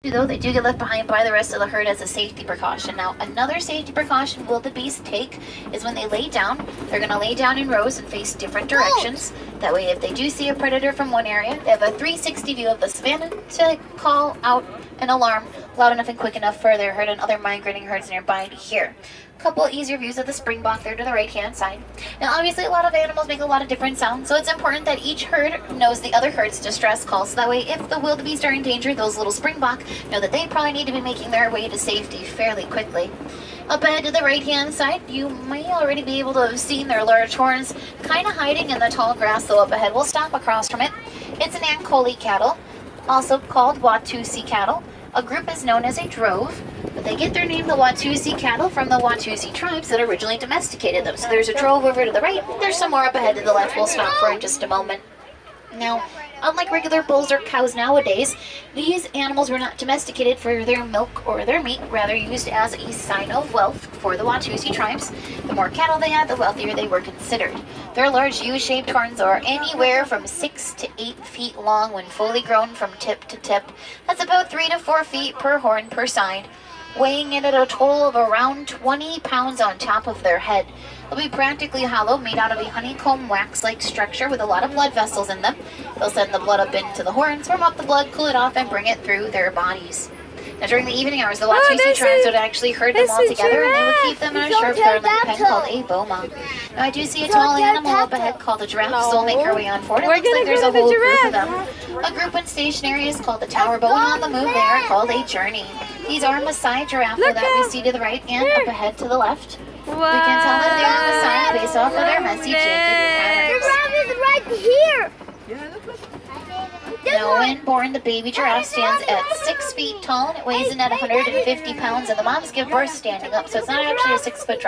Though they do get left behind by the rest of the herd as a safety precaution. Now, another safety precaution wildebeest take is when they lay down, they're going to lay down in rows and face different directions. That way, if they do see a predator from one area, they have a 360 view of the savanna to call out an alarm loud enough and quick enough for their herd and other migrating herds nearby to hear. Couple easier views of the springbok there to the right hand side. Now obviously a lot of animals make a lot of different sounds, so it's important that each herd knows the other herd's distress calls, so that way if the wildebeest are in danger, those little springbok know that they probably need to be making their way to safety fairly quickly. Up ahead to the right hand side, you may already be able to have seen their large horns kind of hiding in the tall grass, though up ahead. We'll stop across from it. It's an Ankole cattle, also called Watusi cattle. A group is known as a drove, but they get their name, the Watusi cattle, from the Watusi tribes that originally domesticated them. So there's a drove over to the right, there's some more up ahead to the left. We'll stop for in just a moment. Now, unlike regular bulls or cows nowadays, these animals were not domesticated for their milk or their meat, rather used as a sign of wealth for the Watusi tribes. The more cattle they had, the wealthier they were considered. Their large U-shaped horns are anywhere from 6 to 8 feet long when fully grown from tip to tip. That's about 3 to 4 feet per horn per side, weighing in at a total of around 20 pounds on top of their head. They'll be practically hollow, made out of a honeycomb wax-like structure with a lot of blood vessels in them. They'll send the blood up into the horns, warm up the blood, cool it off, and bring it through their bodies. Now during the evening hours, the Watusi tribes would actually herd them all together, and they would keep them in a short farmland pen called a boma. Now I do see a tall animal up ahead called a giraffe, so we'll make our way on forward. It looks like there's a whole group of them. A group when stationary is called the tower bow, and on the move they are called a journey. These are Maasai giraffe that we see to the right and up ahead to the left. We can tell that they're Maasai based off of their messy jagged patterns. Giraffe is right here. Now, when born, the baby giraffe stands at 6 feet tall and it weighs in at 150 pounds, and the moms give birth standing up, so it's not actually a 6 foot drop.